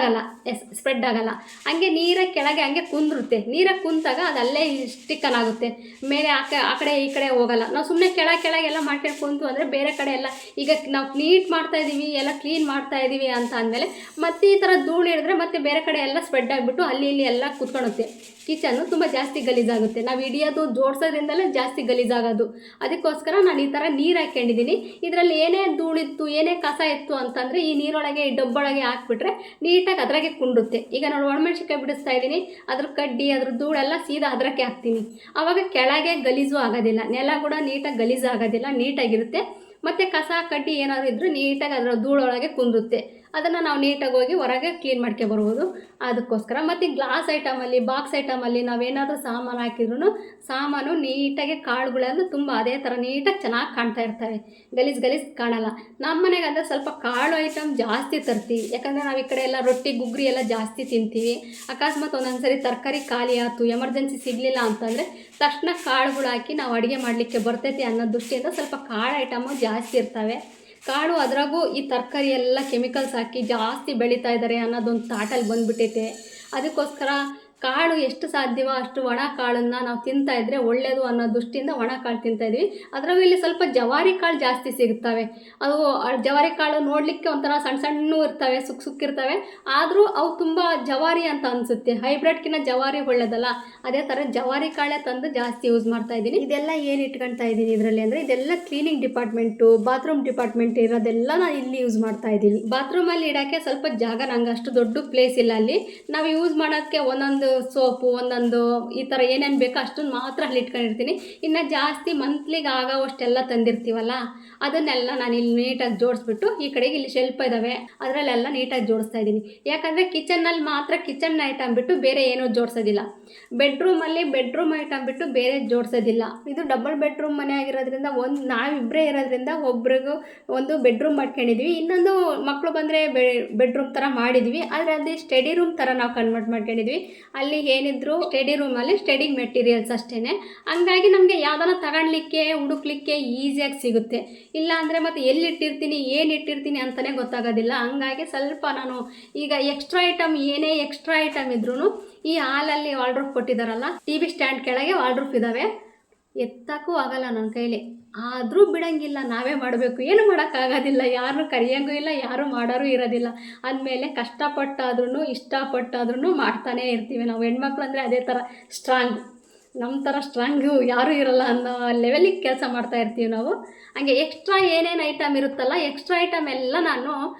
Speaker 1: ಆಗಲ್ಲ. ಹಂಗೆ ನೀರಾಗಿ ಕೆಳಗೆ ಹಂಗೆ ಕುಂದಿರುತ್ತೆ. ನೀರಾಗಿ ಕುಂತಾಗ ಅದು ಅಲ್ಲೇ ಸ್ಟಿಕ್ಕನ್ ಆಗುತ್ತೆ, ಮೇಲೆ ಆ ಕಡೆ ಈ ಕಡೆ ಹೋಗಲ್ಲ. ನಾವು ಸುಮ್ಮನೆ ಕೆಳಗೆಲ್ಲ ಮಾಡ್ಕೊಂಡು ಕುಂತು ಅಂದರೆ ಬೇರೆ ಕಡೆ ಎಲ್ಲ, ಈಗ ನಾವು ನೀಟ್ ಮಾಡ್ತಾಯಿದ್ದೀವಿ, ಎಲ್ಲ ಕ್ಲೀನ್ ಮಾಡ್ತಾಯಿದ್ದೀವಿ ಅಂತ ಅಂದಮೇಲೆ ಮತ್ತೆ ಈ ಥರ ಧೂಳು ಹಿಡಿದ್ರೆ ಮತ್ತೆ ಬೇರೆ ಕಡೆ ಎಲ್ಲ ಸ್ಪ್ರೆಡ್ ಆಗಿಬಿಟ್ಟು ಅಲ್ಲಿ ಇಲ್ಲಿ ಎಲ್ಲ ಕುತ್ಕೊಳುತ್ತೆ. ಕಿಚನ್ನು ತುಂಬ ಜಾಸ್ತಿ ಗಲೀಜಾಗುತ್ತೆ. ನಾವು ಹಿಡಿಯೋದು ಜೋಡಿಸೋದ್ರಿಂದಲೇ ಜಾಸ್ತಿ ಗಲೀಜಾಗೋದು. ಅದಕ್ಕೋಸ್ಕರ ನಾನು ಈ ಥರ ನೀರು ಹಾಕ್ಕೊಂಡಿದ್ದೀನಿ. ಇದರಲ್ಲಿ ಏನೇ ಧೂಳಿತ್ತು, ಏನೇ ಕಸ ಇತ್ತು ಅಂತಂದರೆ ಈ ನೀರೊಳಗೆ, ಈ ಡಬ್ಬೊಳಗೆ ಹಾಕ್ಬಿಟ್ರೆ ನೀಟಾಗಿ ಅದ್ರಾಗೆ ಕುಂಡುತ್ತೆ. ಈಗ ನಾನು ಒಣಮೆಣ್ಸಿನ್ಕಾಯಿ ಬಿಡಿಸ್ತಾ ಇದ್ದೀನಿ, ಅದ್ರ ಕಡ್ಡಿ, ಅದ್ರ ಧೂಳೆಲ್ಲ ಸೀದಾ ಅದಕ್ಕೆ ಹಾಕ್ತೀನಿ. ಆವಾಗ ಕೆಳಗೆ ಗಲೀಜು ಆಗೋದಿಲ್ಲ, ನೆಲ ಕೂಡ ನೀಟಾಗಿ ಗಲೀಜು ಆಗೋದಿಲ್ಲ, ನೀಟಾಗಿರುತ್ತೆ. ಮತ್ತು ಕಸ ಕಡ್ಡಿ ಏನಾದರೂ ಇದ್ದರೂ ನೀಟಾಗಿ ಅದರ ಧೂಳೊಳಗೆ ಕುಂದುತ್ತೆ. ಅದನ್ನು ನಾವು ನೀಟಾಗಿ ಹೋಗಿ ಹೊರಗೆ ಕ್ಲೀನ್ ಮಾಡ್ಕೊಬರ್ಬೋದು. ಅದಕ್ಕೋಸ್ಕರ ಮತ್ತು ಗ್ಲಾಸ್ ಐಟಮಲ್ಲಿ, ಬಾಕ್ಸ್ ಐಟಮಲ್ಲಿ ನಾವೇನಾದರೂ ಸಾಮಾನು ಹಾಕಿದ್ರೂ ಸಾಮಾನು ನೀಟಾಗಿ ಕಾಳುಗಳೆಲ್ಲ ತುಂಬ ಅದೇ ಥರ ನೀಟಾಗಿ ಚೆನ್ನಾಗಿ ಕಾಣ್ತಾ ಇರ್ತವೆ, ಗಲೀಜು ಕಾಣಲ್ಲ. ನಮ್ಮ ಮನೆಗೆ ಅಂದರೆ ಸ್ವಲ್ಪ ಕಾಳು ಐಟಮ್ ಜಾಸ್ತಿ ತರ್ತೀವಿ. ಯಾಕಂದರೆ ನಾವು ಈ ಕಡೆ ಎಲ್ಲ ರೊಟ್ಟಿ ಗುಗ್ರಿ ಎಲ್ಲ ಜಾಸ್ತಿ ತಿಂತೀವಿ. ಅಕಸ್ಮಾತ್ ಒಂದೊಂದು ಸರಿ ತರಕಾರಿ ಖಾಲಿ ಆಯ್ತು, ಎಮರ್ಜೆನ್ಸಿ ಸಿಗಲಿಲ್ಲ ಅಂತಂದರೆ ತಕ್ಷಣ ಕಾಳುಗಳು ಹಾಕಿ ನಾವು ಅಡುಗೆ ಮಾಡಲಿಕ್ಕೆ ಬರ್ತೈತಿ ಅನ್ನೋ ದೃಷ್ಟಿಯಿಂದ ಸ್ವಲ್ಪ ಕಾಳು ಐಟಮು ಜಾಸ್ತಿ ಇರ್ತವೆ. ಕಾಳು, ಅದ್ರಾಗೂ ಈ ತರಕಾರಿ ಎಲ್ಲ ಕೆಮಿಕಲ್ಸ್ ಹಾಕಿ ಜಾಸ್ತಿ ಬೆಳೀತಾ ಇದ್ದಾರೆ ಅನ್ನೋದೊಂದು ತಾಟಲ್ಲಿ ಬಂದುಬಿಟ್ಟೈತೆ. ಅದಕ್ಕೋಸ್ಕರ ಕಾಳು ಎಷ್ಟು ಸಾಧ್ಯವೋ ಅಷ್ಟು ಒಣ ಕಾಳನ್ನು ನಾವು ತಿಂತಾಯಿದ್ರೆ ಒಳ್ಳೆಯದು ಅನ್ನೋ ದೃಷ್ಟಿಯಿಂದ ಒಣ ಕಾಳು ತಿಂತಾಯಿದ್ವಿ. ಅದರಾಗೂ ಇಲ್ಲಿ ಸ್ವಲ್ಪ ಜವಾರಿ ಕಾಳು ಜಾಸ್ತಿ ಸಿಗುತ್ತವೆ. ಅದು ಜವಾರಿ ಕಾಳು ನೋಡಲಿಕ್ಕೆ ಒಂಥರ ಸಣ್ಣ ಇರ್ತವೆ, ಸುಕ್ಕಿರ್ತವೆ, ಆದರೂ ಅವು ತುಂಬ ಜವಾರಿ ಅಂತ ಅನಿಸುತ್ತೆ. ಹೈಬ್ರಿಡ್ಕಿನ್ನ ಜವಾರಿ ಒಳ್ಳೆಯದಲ್ಲ, ಅದೇ ಥರ ಜವಾರಿ ಕಾಳೇ ತಂದು ಜಾಸ್ತಿ ಯೂಸ್ ಮಾಡ್ತಾಯಿದ್ದೀನಿ. ಇದೆಲ್ಲ ಏನು ಇಟ್ಕೊಳ್ತಾ ಇದ್ದೀನಿ ಇದರಲ್ಲಿ ಅಂದರೆ, ಇದೆಲ್ಲ ಕ್ಲೀನಿಂಗ್ ಡಿಪಾರ್ಟ್ಮೆಂಟು, ಬಾತ್ರೂಮ್ ಡಿಪಾರ್ಟ್ಮೆಂಟ್ ಇರೋದೆಲ್ಲ ನಾನು ಇಲ್ಲಿ ಯೂಸ್ ಮಾಡ್ತಾಯಿದ್ದೀನಿ. ಬಾತ್ರೂಮಲ್ಲಿ ಇಡೋಕ್ಕೆ ಸ್ವಲ್ಪ ಜಾಗ, ನಂಗೆ ಅಷ್ಟು ದೊಡ್ಡ ಪ್ಲೇಸ್ ಇಲ್ಲ ಅಲ್ಲಿ. ನಾವು ಯೂಸ್ ಮಾಡೋಕ್ಕೆ ಒಂದೊಂದು ಸೋಪು, ಒಂದೊಂದು ಈ ಥರ ಏನೇನು ಬೇಕೋ ಅಷ್ಟನ್ನು ಮಾತ್ರ ಅಲ್ಲಿ ಇಟ್ಕೊಂಡಿರ್ತೀನಿ. ಇನ್ನು ಜಾಸ್ತಿ ಮಂತ್ಲಿಗೆ ಆಗೋವಷ್ಟೆಲ್ಲ ತಂದಿರ್ತೀವಲ್ಲ, ಅದನ್ನೆಲ್ಲ ನಾನು ಇಲ್ಲಿ ನೀಟಾಗಿ ಜೋಡಿಸ್ಬಿಟ್ಟು ಈ ಕಡೆಗೆ ಇಲ್ಲಿ ಶೆಲ್ಪ್ ಇದ್ದಾವೆ, ಅದರಲ್ಲೆಲ್ಲ ನೀಟಾಗಿ ಜೋಡಿಸ್ತಾ ಇದ್ದೀನಿ. ಯಾಕಂದರೆ ಕಿಚನ್ನಲ್ಲಿ ಮಾತ್ರ ಕಿಚನ್ ಐಟಮ್ ಬಿಟ್ಟು ಬೇರೆ ಏನೂ ಜೋಡಿಸೋದಿಲ್ಲ. ಬೆಡ್ರೂಮಲ್ಲಿ ಬೆಡ್ರೂಮ್ ಐಟಮ್ ಬಿಟ್ಟು ಬೇರೆ ಜೋಡಿಸೋದಿಲ್ಲ. ಇದು ಡಬಲ್ ಬೆಡ್ರೂಮ್ ಮನೆ ಆಗಿರೋದ್ರಿಂದ ನಾವಿಬ್ಬರೇ ಇರೋದ್ರಿಂದ ಒಬ್ರಿಗೂ ಒಂದು ಬೆಡ್ರೂಮ್ ಮಾಡ್ಕೊಂಡಿದ್ವಿ, ಇನ್ನೊಂದು ಮಕ್ಕಳು ಬಂದರೆ ಬೆಡ್ರೂಮ್ ಥರ ಮಾಡಿದ್ವಿ. ಆದರೆ ಅದು ಸ್ಟಡಿ ರೂಮ್ ಥರ ನಾವು ಕನ್ವರ್ಟ್ ಮಾಡ್ಕೊಂಡಿದ್ವಿ. ಅಲ್ಲಿ ಏನಿದ್ರು ಸ್ಟಡಿ ರೂಮಲ್ಲಿ ಸ್ಟಡಿಂಗ್ ಮೆಟೀರಿಯಲ್ಸ್ ಅಷ್ಟೇ. ಹಂಗಾಗಿ ನಮಗೆ ಯಾವ್ದಾನ ತಗೊಳ್ಲಿಕ್ಕೆ ಹುಡುಕ್ಲಿಕ್ಕೆ ಈಸಿಯಾಗಿ ಸಿಗುತ್ತೆ. ಇಲ್ಲ ಅಂದರೆ ಮತ್ತೆ ಎಲ್ಲಿಟ್ಟಿರ್ತೀನಿ ಏನು ಇಟ್ಟಿರ್ತೀನಿ ಅಂತಲೇ ಗೊತ್ತಾಗೋದಿಲ್ಲ. ಹಂಗಾಗಿ ಸ್ವಲ್ಪ ನಾನು ಈಗ ಎಕ್ಸ್ಟ್ರಾ ಐಟಮ್ ಏನೇ ಎಕ್ಸ್ಟ್ರಾ ಐಟಮ್ ಇದ್ರೂ ಈ ಹಾಲಲ್ಲಿ ವಾರ್ಡ್ರೋಬ್ ಕೊಟ್ಟಿದ್ದಾರಲ್ಲ, TV ಸ್ಟ್ಯಾಂಡ್ ಕೆಳಗೆ ವಾರ್ಡ್ರೋಬ್ ಇದ್ದಾವೆ, ಎತ್ತಕ್ಕೂ ಆಗಲ್ಲ ನನ್ನ ಕೈಲಿ. ಆದರೂ ಬಿಡೋಂಗಿಲ್ಲ, ನಾವೇ ಮಾಡಬೇಕು, ಏನು ಮಾಡೋಕ್ಕಾಗೋದಿಲ್ಲ. ಯಾರನ್ನೂ ಕರೆಯೋಂಗೂ ಇಲ್ಲ, ಯಾರೂ ಮಾಡೋರು ಇರೋದಿಲ್ಲ. ಅಂದಮೇಲೆ ಕಷ್ಟಪಟ್ಟಾದ್ರೂ ಇಷ್ಟಪಟ್ಟಾದ್ರೂ ಮಾಡ್ತಾನೇ ಇರ್ತೀವಿ ನಾವು. ಹೆಣ್ಮಕ್ಳು ಅಂದರೆ ಅದೇ ಥರ ಸ್ಟ್ರಾಂಗು, ನಮ್ಮ ಥರ ಸ್ಟ್ರಾಂಗು ಯಾರೂ ಇರೋಲ್ಲ ಅನ್ನೋ ಲೆವೆಲಿಗೆ ಕೆಲಸ ಮಾಡ್ತಾ ಇರ್ತೀವಿ ನಾವು. ಹಂಗೆ ಎಕ್ಸ್ಟ್ರಾ ಏನೇನು ಐಟಮ್ ಇರುತ್ತಲ್ಲ, ಎಕ್ಸ್ಟ್ರಾ ಐಟಮ್ ಎಲ್ಲ ನಾನು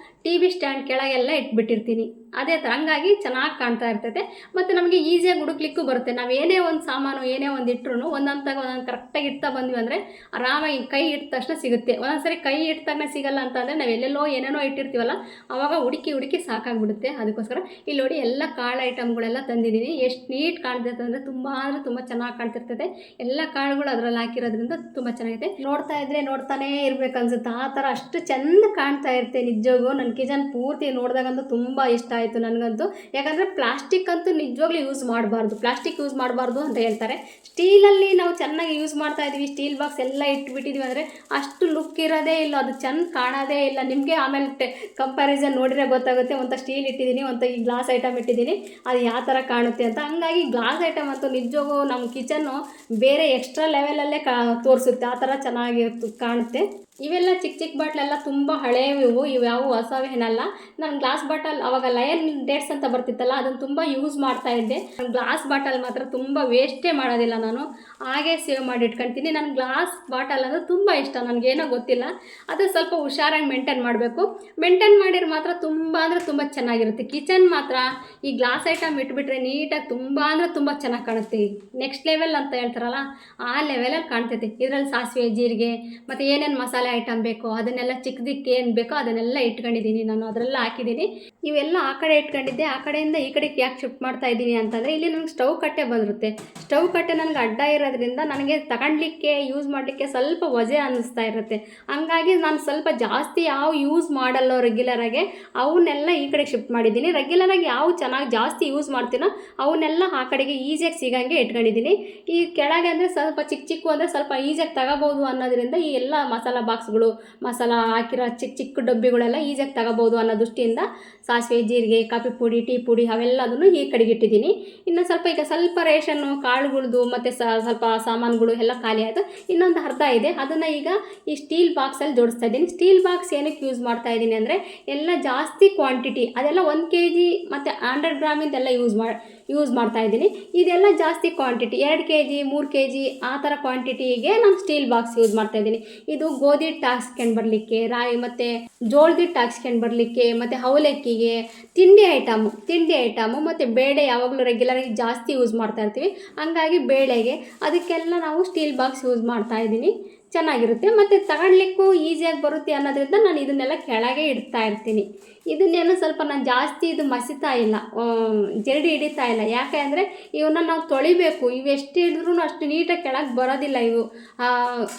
Speaker 1: TV ಸ್ಟ್ಯಾಂಡ್ ಕೆಳಗೆಲ್ಲ ಇಟ್ಬಿಟ್ಟಿರ್ತೀನಿ. ಅದೇ ಥರ ಹಂಗಾಗಿ ಚೆನ್ನಾಗಿ ಕಾಣ್ತಾ ಇರ್ತೈತೆ. ಮತ್ತು ನಮಗೆ ಈಸಿಯಾಗಿ ಹುಡುಕ್ಲಿಕ್ಕೂ ಬರುತ್ತೆ. ನಾವು ಏನೇ ಒಂದು ಸಾಮಾನು ಏನೇ ಒಂದು ಇಟ್ಟರು ಒಂದೊಂದು ಕರೆಕ್ಟಾಗಿ ಇಡ್ತಾ ಬಂದ್ವಿ ಅಂದರೆ ಆರಾಮಾಗಿ ಕೈ ಇಟ್ಟ ತಕ್ಷಣ ಸಿಗುತ್ತೆ. ಒಂದೊಂದ್ಸರಿ ಕೈ ಇಟ್ಟ ತಕ್ಷಣ ಸಿಗಲ್ಲ ಅಂತಂದರೆ ನಾವು ಎಲ್ಲೆಲ್ಲೋ ಏನೇನೋ ಇಟ್ಟಿರ್ತೀವಲ್ಲ, ಆವಾಗ ಹುಡುಕಿ ಸಾಕಾಗ್ಬಿಡುತ್ತೆ. ಅದಕ್ಕೋಸ್ಕರ ಇಲ್ಲಿ ನೋಡಿ ಎಲ್ಲ ಕಾಳು ಐಟಮ್ಗಳೆಲ್ಲ ತಂದಿದ್ದೀನಿ. ಎಷ್ಟು ನೀಟ್ ಕಾಣ್ತೈತೆ ಅಂದರೆ ತುಂಬ ಅಂದರೆ ತುಂಬ ಚೆನ್ನಾಗಿ ಕಾಣ್ತಿರ್ತೈತೆ. ಎಲ್ಲ ಕಾಳುಗಳು ಅದರಲ್ಲಿ ಹಾಕಿರೋದ್ರಿಂದ ತುಂಬ ಚೆನ್ನಾಗಿದೆ. ನೋಡ್ತಾ ಇದ್ರೆ ನೋಡ್ತಾನೇ ಇರ್ಬೇಕು ಅನ್ಸುತ್ತೆ, ಆ ಥರ ಅಷ್ಟು ಚೆಂದ ಕಾಣ್ತಾ ಇರುತ್ತೆ. ನಿಜವಾಗೂ ನನ್ನ ಕಿಚನ್ ಪೂರ್ತಿ ನೋಡಿದಾಗಂತೂ ತುಂಬ ಇಷ್ಟ ಆಯಿತು ನನಗಂತೂ. ಯಾಕಂದರೆ ಪ್ಲಾಸ್ಟಿಕ್ ಅಂತೂ ನಿಜವಾಗ್ಲೂ ಯೂಸ್ ಮಾಡಬಾರ್ದು, ಪ್ಲಾಸ್ಟಿಕ್ ಯೂಸ್ ಮಾಡಬಾರ್ದು ಅಂತ ಹೇಳ್ತಾರೆ. ಸ್ಟೀಲಲ್ಲಿ ನಾವು ಚೆನ್ನಾಗಿ ಯೂಸ್ ಮಾಡ್ತಾ ಇದ್ದೀವಿ, ಸ್ಟೀಲ್ ಬಾಕ್ಸ್ ಎಲ್ಲ ಇಟ್ಬಿಟ್ಟಿದ್ವಿ ಅಂದರೆ ಅಷ್ಟು ಲುಕ್ ಇರೋದೇ ಇಲ್ಲ, ಅದು ಚೆಂದ ಕಾಣೋದೇ ಇಲ್ಲ. ನಿಮಗೆ ಆಮೇಲೆ ಕಂಪ್ಯಾರಿಸನ್ ನೋಡಿದ್ರೆ ಗೊತ್ತಾಗುತ್ತೆ. ಒಂದು ಸ್ಟೀಲ್ ಇಟ್ಟಿದ್ದೀನಿ, ಒಂದು ಈ ಗ್ಲಾಸ್ ಐಟಮ್ ಇಟ್ಟಿದ್ದೀನಿ, ಅದು ಯಾವ ಥರ ಕಾಣುತ್ತೆ ಅಂತ. ಹಂಗಾಗಿ ಗ್ಲಾಸ್ ಐಟಮ್ ಅಂತೂ ನಿಜವಾಗೂ ನಮ್ಮ ಕಿಚನ್ನು ಬೇರೆ ಎಕ್ಸ್ಟ್ರಾ ಲೆವೆಲಲ್ಲೇ ತೋರಿಸುತ್ತೆ, ಆ ಥರ ಚೆನ್ನಾಗಿ ಕಾಣುತ್ತೆ. ಇವೆಲ್ಲ ಚಿಕ್ಕ ಚಿಕ್ಕ ಬಾಟ್ಲೆಲ್ಲ ತುಂಬ ಹಳೆಯವು, ಇವು ಯಾವ ಹೊಸವೇನಲ್ಲ. ನಾನು ಗ್ಲಾಸ್ ಬಾಟಲ್ ಅವಾಗ ಲಯನ್ ಡೇಟ್ಸ್ ಅಂತ ಬರ್ತಿತ್ತಲ್ಲ, ಅದನ್ನು ತುಂಬ ಯೂಸ್ ಮಾಡ್ತಾ ಇದ್ದೆ. ಗ್ಲಾಸ್ ಬಾಟಲ್ ಮಾತ್ರ ತುಂಬ ವೇಸ್ಟೇ ಮಾಡೋದಿಲ್ಲ, ನಾನು ಹಾಗೆ ಸೇವ್ ಮಾಡಿ ಇಟ್ಕೊಳ್ತೀನಿ. ನಾನು ಗ್ಲಾಸ್ ಬಾಟಲ್ ಅಂದರೆ ತುಂಬ ಇಷ್ಟ, ನನಗೇನೋ ಗೊತ್ತಿಲ್ಲ. ಅದು ಸ್ವಲ್ಪ ಹುಷಾರಾಗಿ ಮೇಂಟೈನ್ ಮಾಡಬೇಕು. ಮೇಂಟೈನ್ ಮಾಡಿದ್ರೆ ಮಾತ್ರ ತುಂಬ ಅಂದರೆ ತುಂಬ ಚೆನ್ನಾಗಿರುತ್ತೆ. ಕಿಚನ್ ಮಾತ್ರ ಈ ಗ್ಲಾಸ್ ಐಟಮ್ ಇಟ್ಬಿಟ್ರೆ ನೀಟಾಗಿ ತುಂಬ ಅಂದರೆ ತುಂಬ ಚೆನ್ನಾಗಿ ಕಾಣುತ್ತೆ. ನೆಕ್ಸ್ಟ್ ಲೆವೆಲ್ ಅಂತ ಹೇಳ್ತಾರಲ್ಲ, ಆ ಲೆವೆಲಲ್ಲಿ ಕಾಣ್ತೈತೆ. ಇದರಲ್ಲಿ ಸಾಸಿವೆ, ಜೀರಿಗೆ ಮತ್ತು ಏನೇನು ಮಸಾಲೆ ಐಟಮ್ ಬೇಕೋ ಅದನ್ನೆಲ್ಲ ಚಿಕ್ಕದಕ್ಕೆ ಏನು ಬೇಕೋ ಅದನ್ನೆಲ್ಲ ಇಟ್ಕೊಂಡಿದ್ದೀನಿ ನಾನು, ಅದರೆಲ್ಲ ಹಾಕಿದ್ದೀನಿ. ಇವೆಲ್ಲ ಆ ಕಡೆ ಇಟ್ಕೊಂಡಿದ್ದೆ, ಆ ಕಡೆಯಿಂದ ಈ ಕಡೆಗೆ ಯಾಕೆ ಶಿಫ್ಟ್ ಮಾಡ್ತಾ ಇದ್ದೀನಿ ಅಂತಂದರೆ ಇಲ್ಲಿ ನನಗೆ ಸ್ಟವ್ ಕಟ್ಟೆ ಬಂದಿರುತ್ತೆ. ಸ್ಟವ್ ಕಟ್ಟೆ ನನಗೆ ಅಡ್ಡ ಇರೋದ್ರಿಂದ ನನಗೆ ತಗೊಳ್ಲಿಕ್ಕೆ ಯೂಸ್ ಮಾಡಲಿಕ್ಕೆ ಸ್ವಲ್ಪ ವಜೆ ಅನ್ನಿಸ್ತಾ ಇರುತ್ತೆ. ಹಂಗಾಗಿ ನಾನು ಸ್ವಲ್ಪ ಜಾಸ್ತಿ ಯಾವ ಯೂಸ್ ಮಾಡಲ್ಲೋ ರೆಗ್ಯುಲರಾಗಿ ಅವನ್ನೆಲ್ಲ ಈ ಕಡೆ ಶಿಫ್ಟ್ ಮಾಡಿದ್ದೀನಿ. ರೆಗ್ಯುಲರಾಗಿ ಯಾವ ಚೆನ್ನಾಗಿ ಜಾಸ್ತಿ ಯೂಸ್ ಮಾಡ್ತೀನೋ ಅವನ್ನೆಲ್ಲ ಆ ಕಡೆಗೆ ಈಸಿಯಾಗಿ ಸಿಗೋಂಗೆ ಇಟ್ಕೊಂಡಿದ್ದೀನಿ. ಈ ಕೆಳಗೆ ಅಂದರೆ ಸ್ವಲ್ಪ ಚಿಕ್ಕ ಅಂದರೆ ಸ್ವಲ್ಪ ಈಸಿಯಾಗಿ ತಗೋಬೋದು ಅನ್ನೋದ್ರಿಂದ ಈ ಎಲ್ಲ ಮಸಾಲ ಬಾಕ್ಸ್ಗಳು, ಮಸಾಲ ಹಾಕಿರೋ ಚಿಕ್ಕ ಚಿಕ್ಕ ಡಬ್ಬಿಗಳೆಲ್ಲ ಈಸಿಯಾಗಿ ತಗೋಬೋದು ಅನ್ನೋ ದೃಷ್ಟಿಯಿಂದ ಸಾಸಿವೆ, ಜೀರಿಗೆ, ಕಾಫಿ ಪುಡಿ, ಟೀ ಪುಡಿ ಅವೆಲ್ಲದನ್ನು ಈ ಕಡೆಗೆ ಇಟ್ಟಿದ್ದೀನಿ. ಇನ್ನು ಸ್ವಲ್ಪ ರೇಷನ್ನು, ಕಾಳುಗಳದು ಮತ್ತು ಸ್ವಲ್ಪ ಸಾಮಾನುಗಳು ಎಲ್ಲ ಖಾಲಿ ಆಯಿತು. ಇನ್ನೊಂದು ಅರ್ಧ ಇದೆ, ಅದನ್ನು ಈಗ ಈ ಸ್ಟೀಲ್ ಬಾಕ್ಸಲ್ಲಿ ಜೋಡಿಸ್ತಾ ಇದ್ದೀನಿ. ಸ್ಟೀಲ್ ಬಾಕ್ಸ್ ಏನಕ್ಕೆ ಯೂಸ್ ಮಾಡ್ತಾ ಇದ್ದೀನಿ ಅಂದರೆ ಎಲ್ಲ ಜಾಸ್ತಿ ಕ್ವಾಂಟಿಟಿ, ಅದೆಲ್ಲ 1 kg ಮತ್ತು 100 ಗ್ರಾಮಿಂದೆಲ್ಲ ಯೂಸ್ ಮಾಡ್ತಾ ಇದ್ದೀನಿ. ಇದೆಲ್ಲ ಜಾಸ್ತಿ ಕ್ವಾಂಟಿಟಿ 2 kg 3 kg ಆ ಥರ ಕ್ವಾಂಟಿಟಿಗೆ ನಾನು ಸ್ಟೀಲ್ ಬಾಕ್ಸ್ ಯೂಸ್ ಮಾಡ್ತಾ ಇದ್ದೀನಿ. ಇದು ಗೋಧಿ ಹಿಟ್ಟು ಹಾಕ್ಸ್ಕೊಂಡು ಬರಲಿಕ್ಕೆ, ರಾಗಿ ಮತ್ತು ಜೋಳದ ಹಿಟ್ಟು ಹಾಕ್ಸ್ಕೊಂಡು ಬರಲಿಕ್ಕೆ, ಮತ್ತು ಅವಲಕ್ಕಿಗೆ, ತಿಂಡಿ ಐಟಮು ಮತ್ತು ಬೇಳೆ ಯಾವಾಗಲೂ ರೆಗ್ಯುಲರಾಗಿ ಜಾಸ್ತಿ ಯೂಸ್ ಮಾಡ್ತಾ ಇರ್ತೀವಿ. ಹಂಗಾಗಿ ಬೇಳೆಗೆ ಅದಕ್ಕೆಲ್ಲ ನಾವು ಸ್ಟೀಲ್ ಬಾಕ್ಸ್ ಯೂಸ್ ಮಾಡ್ತಾ ಇದ್ದೀನಿ. ಚೆನ್ನಾಗಿರುತ್ತೆ ಮತ್ತು ತಗೊಳ್ಲಿಕ್ಕೂ ಈಸಿಯಾಗಿ ಬರುತ್ತೆ ಅನ್ನೋದ್ರಿಂದ ನಾನು ಇದನ್ನೆಲ್ಲ ಕೆಳಗೆ ಇಡ್ತಾ ಇರ್ತೀನಿ. ಇದನ್ನೇನು ಸ್ವಲ್ಪ ನಾನು ಜಾಸ್ತಿ ಇದು ಮಸಿತಾ ಇಲ್ಲ, ಜರಡಿ ಹಿಡಿತಾ ಇಲ್ಲ. ಯಾಕೆ ಅಂದರೆ ಇವನ್ನ ನಾವು ತೊಳಿಬೇಕು, ಇವು ಎಷ್ಟು ಹಿಡಿದ್ರೂ ಅಷ್ಟು ನೀಟಾಗಿ ಕೆಳಗೆ ಬರೋದಿಲ್ಲ ಇವು.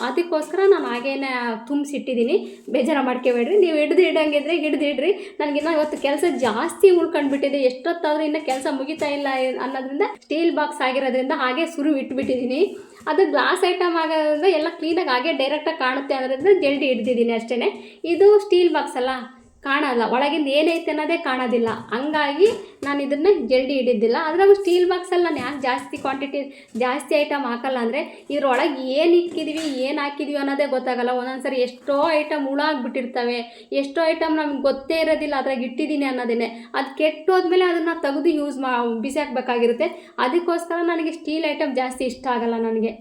Speaker 1: ಅದಕ್ಕೋಸ್ಕರ ನಾನು ಹಾಗೇನೆ ತುಂಬಿಸಿಟ್ಟಿದ್ದೀನಿ. ಬೇಜಾರು ಮಾಡ್ಕೋಬೇಡ್ರಿ, ನೀವು ಇಡಂಗಿದ್ರೆ ಹಿಡಿದಿಡ್ರಿ. ನನಗಿನ್ನ ಇವತ್ತು ಕೆಲಸ ಜಾಸ್ತಿ ಉಳ್ಕೊಂಡ್ಬಿಟ್ಟಿದೆ, ಎಷ್ಟೊತ್ತಾದರೂ ಇನ್ನೂ ಕೆಲಸ ಮುಗಿತಾ ಇಲ್ಲ ಅನ್ನೋದ್ರಿಂದ ಸ್ಟೀಲ್ ಬಾಕ್ಸ್ ಆಗಿರೋದ್ರಿಂದ ಹಾಗೆ ಇಟ್ಬಿಟ್ಟಿದ್ದೀನಿ. ಅದು ಗ್ಲಾಸ್ ಐಟಮ್ ಆಗೋದ್ರಿಂದ ಎಲ್ಲ ಕ್ಲೀನಾಗಿ ಹಾಗೆ ಡೈರೆಕ್ಟಾಗಿ ಕಾಣುತ್ತೆ ಅನ್ನೋದ್ರಿಂದ ಜಲ್ದಿ ಹಿಡ್ದಿದ್ದೀನಿ ಅಷ್ಟೇ. ಇದು ಸ್ಟೀಲ್ ಬಾಕ್ಸ್ ಅಲ್ಲ, ಕಾಣಲ್ಲ, ಒಳಗಿಂದ ಏನೈತೆ ಅನ್ನೋದೇ ಕಾಣೋದಿಲ್ಲ. ಹಂಗಾಗಿ ನಾನು ಇದನ್ನು ಜಲ್ದಿ ಹಿಡಿದಿಲ್ಲ. ಅದ್ರಾಗೂ ಸ್ಟೀಲ್ ಬಾಕ್ಸಲ್ಲಿ ನಾನು ಯಾಕೆ ಜಾಸ್ತಿ ಐಟಮ್ ಹಾಕಲ್ಲ ಅಂದರೆ ಇದ್ರೊಳಗೆ ಏನು ಇಕ್ಕಿದ್ವಿ ಏನು ಹಾಕಿದ್ವಿ ಅನ್ನೋದೇ ಗೊತ್ತಾಗಲ್ಲ. ಒಂದೊಂದ್ಸರಿ ಎಷ್ಟೋ ಐಟಮ್ ಹುಳಾಗ್ಬಿಟ್ಟಿರ್ತವೆ, ಎಷ್ಟೋ ಐಟಮ್ ನಮ್ಗೆ ಗೊತ್ತೇ ಇರೋದಿಲ್ಲ ಅದ್ರಾಗ ಇಟ್ಟಿದ್ದೀನಿ ಅನ್ನೋದೇ. ಅದು ಕೆಟ್ಟೋದ್ಮೇಲೆ ಅದನ್ನು ತೆಗೆದು ಬಿಸಿ ಹಾಕಬೇಕಾಗಿರುತ್ತೆ. ಅದಕ್ಕೋಸ್ಕರ ನನಗೆ ಸ್ಟೀಲ್ ಐಟಮ್ ಜಾಸ್ತಿ ಇಷ್ಟ ಆಗಲ್ಲ ನನಗೆ.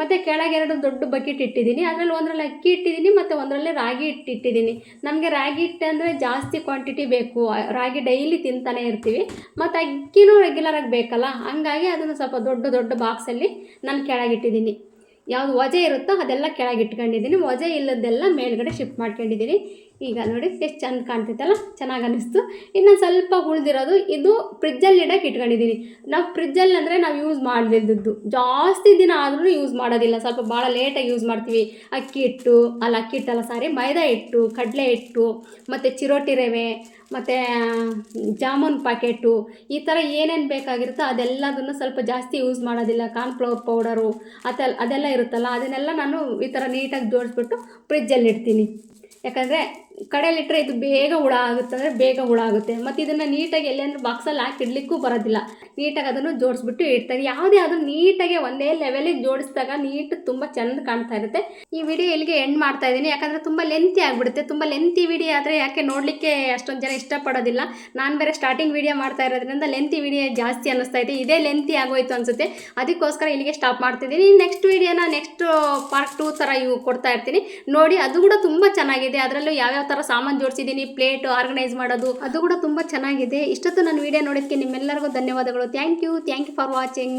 Speaker 1: ಮತ್ತು ಕೆಳಗೆ 2 ದೊಡ್ಡ ಬಕೆಟ್ ಇಟ್ಟಿದ್ದೀನಿ. ಅದರಲ್ಲಿ ಒಂದರಲ್ಲಿ ಅಕ್ಕಿ ಇಟ್ಟಿದ್ದೀನಿ ಮತ್ತು ಒಂದರಲ್ಲಿ ರಾಗಿ ಹಿಟ್ಟು ಇಟ್ಟಿದ್ದೀನಿ. ನಮಗೆ ರಾಗಿ ಹಿಟ್ಟು ಅಂದರೆ ಜಾಸ್ತಿ ಕ್ವಾಂಟಿಟಿ ಬೇಕು, ರಾಗಿ ಡೈಲಿ ತಿಂತಾನೆ ಇರ್ತೀವಿ, ಮತ್ತು ಅಕ್ಕಿನೂ ರೆಗ್ಯುಲರಾಗಿ ಬೇಕಲ್ಲ, ಹಂಗಾಗಿ ಅದನ್ನು ಸ್ವಲ್ಪ ದೊಡ್ಡ ದೊಡ್ಡ ಬಾಕ್ಸಲ್ಲಿ ನಾನು ಕೆಳಗಿಟ್ಟಿದ್ದೀನಿ. ಯಾವುದು ವಜೆ ಇರುತ್ತೋ ಅದೆಲ್ಲ ಕೆಳಗೆ ಇಟ್ಕೊಂಡಿದ್ದೀನಿ, ವಜೆ ಇಲ್ಲದೆಲ್ಲ ಮೇಲ್ಗಡೆ ಶಿಫ್ಟ್ ಮಾಡ್ಕೊಂಡಿದ್ದೀನಿ. ಈಗ ನೋಡಿ ಎಷ್ಟು ಚೆಂದ ಕಾಣ್ತೈತಲ್ಲ, ಚೆನ್ನಾಗಿ ಅನ್ನಿಸ್ತು. ಇನ್ನು ಸ್ವಲ್ಪ ಉಳಿದಿರೋದು ಇದು ಫ್ರಿಜ್ಜಲ್ಲಿ ಇಡೋಕೆ ಇಟ್ಕೊಂಡಿದ್ದೀನಿ. ನಾವು ಫ್ರಿಜ್ಜಲ್ಲಿ ಅಂದರೆ ನಾವು ಯೂಸ್ ಮಾಡದಿದ್ದದ್ದು, ಜಾಸ್ತಿ ದಿನ ಆದ್ರೂ ಯೂಸ್ ಮಾಡೋದಿಲ್ಲ, ಸ್ವಲ್ಪ ಭಾಳ ಲೇಟಾಗಿ ಯೂಸ್ ಮಾಡ್ತೀವಿ. ಅಕ್ಕಿ ಹಿಟ್ಟು ಮೈದಾ ಹಿಟ್ಟು, ಕಡಲೆ ಹಿಟ್ಟು, ಮತ್ತು ಚಿರೋಟಿ ರವೆ, ಮತ್ತು ಜಾಮೂನ್ ಪ್ಯಾಕೆಟು, ಈ ಥರ ಏನೇನು ಬೇಕಾಗಿರುತ್ತೋ ಅದೆಲ್ಲದನ್ನು ಸ್ವಲ್ಪ ಜಾಸ್ತಿ ಯೂಸ್ ಮಾಡೋದಿಲ್ಲ. ಕಾರ್ನ್ಫ್ಲವರ್ ಪೌಡರು ಅದೆಲ್ಲ ಇರುತ್ತಲ್ಲ, ಅದನ್ನೆಲ್ಲ ನಾನು ಈ ಥರ ನೀಟಾಗಿ ಜೋಡಿಸ್ಬಿಟ್ಟು ಫ್ರಿಜ್ಜಲ್ಲಿ ಇಡ್ತೀನಿ. ಯಾಕಂದರೆ ಕಡೆಯಲ್ಲಿಟ್ಟರೆ ಇದು ಬೇಗ ಹುಳ ಆಗುತ್ತೆ. ಮತ್ತು ಇದನ್ನು ನೀಟಾಗಿ ಎಲ್ಲೇಂದ್ರೂ ಬಾಕ್ಸಲ್ಲಿ ಹಾಕಿ ಇಡಲಿಕ್ಕೂ ಬರೋದಿಲ್ಲ. ನೀಟಾಗಿ ಅದನ್ನು ಜೋಡಿಸ್ಬಿಟ್ಟು ಇಡ್ತಾರೆ. ಯಾವುದೇ ಅದು ನೀಟಾಗಿ ಒಂದೇ ಲೆವೆಲಿಗೆ ಜೋಡಿಸಿದಾಗ ತುಂಬ ಚೆಂದ ಕಾಣ್ತಾ ಇರುತ್ತೆ. ಈ ವಿಡಿಯೋ ಇಲ್ಲಿಗೆ ಎಂಡ್ ಮಾಡ್ತಾ ಇದ್ದೀನಿ, ಯಾಕಂದರೆ ತುಂಬ ಲೆಂತಿ ಆಗಿಬಿಡುತ್ತೆ. ತುಂಬ ಲೆಂತಿ ವಿಡಿಯೋ ಆದರೆ ಯಾಕೆ ನೋಡಲಿಕ್ಕೆ ಅಷ್ಟೊಂದು ಜನ ಇಷ್ಟಪಡೋದಿಲ್ಲ. ನಾನು ಬೇರೆ ಸ್ಟಾರ್ಟಿಂಗ್ ವಿಡಿಯೋ ಮಾಡ್ತಾ ಇರೋದ್ರಿಂದ ಲೆಂತಿ ವಿಡಿಯೋ ಜಾಸ್ತಿ ಅನ್ನಿಸ್ತಾ ಇದೆ. ಇದೇ ಲೆಂತಿ ಆಗೋಯ್ತು ಅನಿಸುತ್ತೆ, ಅದಕ್ಕೋಸ್ಕರ ಇಲ್ಲಿಗೆ ಸ್ಟಾಪ್ ಮಾಡ್ತಿದ್ದೀನಿ. ನೆಕ್ಸ್ಟ್ ವಿಡಿಯೋನ ನೆಕ್ಸ್ಟ್ ಪಾರ್ಟ್ 2 ಥರ ಕೊಡ್ತಾ ಇರ್ತೀನಿ ನೋಡಿ. ಅದು ಕೂಡ ತುಂಬ ಚೆನ್ನಾಗಿದೆ. ಅದರಲ್ಲೂ ಯಾವ್ಯಾವ ಥರ ಸಾಮಾನು ಜೋಡಿಸಿದ್ದೀನಿ, ಪ್ಲೇಟು ಆರ್ಗನೈಸ್ ಮಾಡೋದು, ಅದು ಕೂಡ ತುಂಬ ಚೆನ್ನಾಗಿದೆ. ಇಷ್ಟೊತ್ತು ನಾನು ವಿಡಿಯೋ ನೋಡೋದಕ್ಕೆ ನಿಮ್ಮೆಲ್ಲರಿಗೂ ಧನ್ಯವಾದಗಳು. Thank you for watching.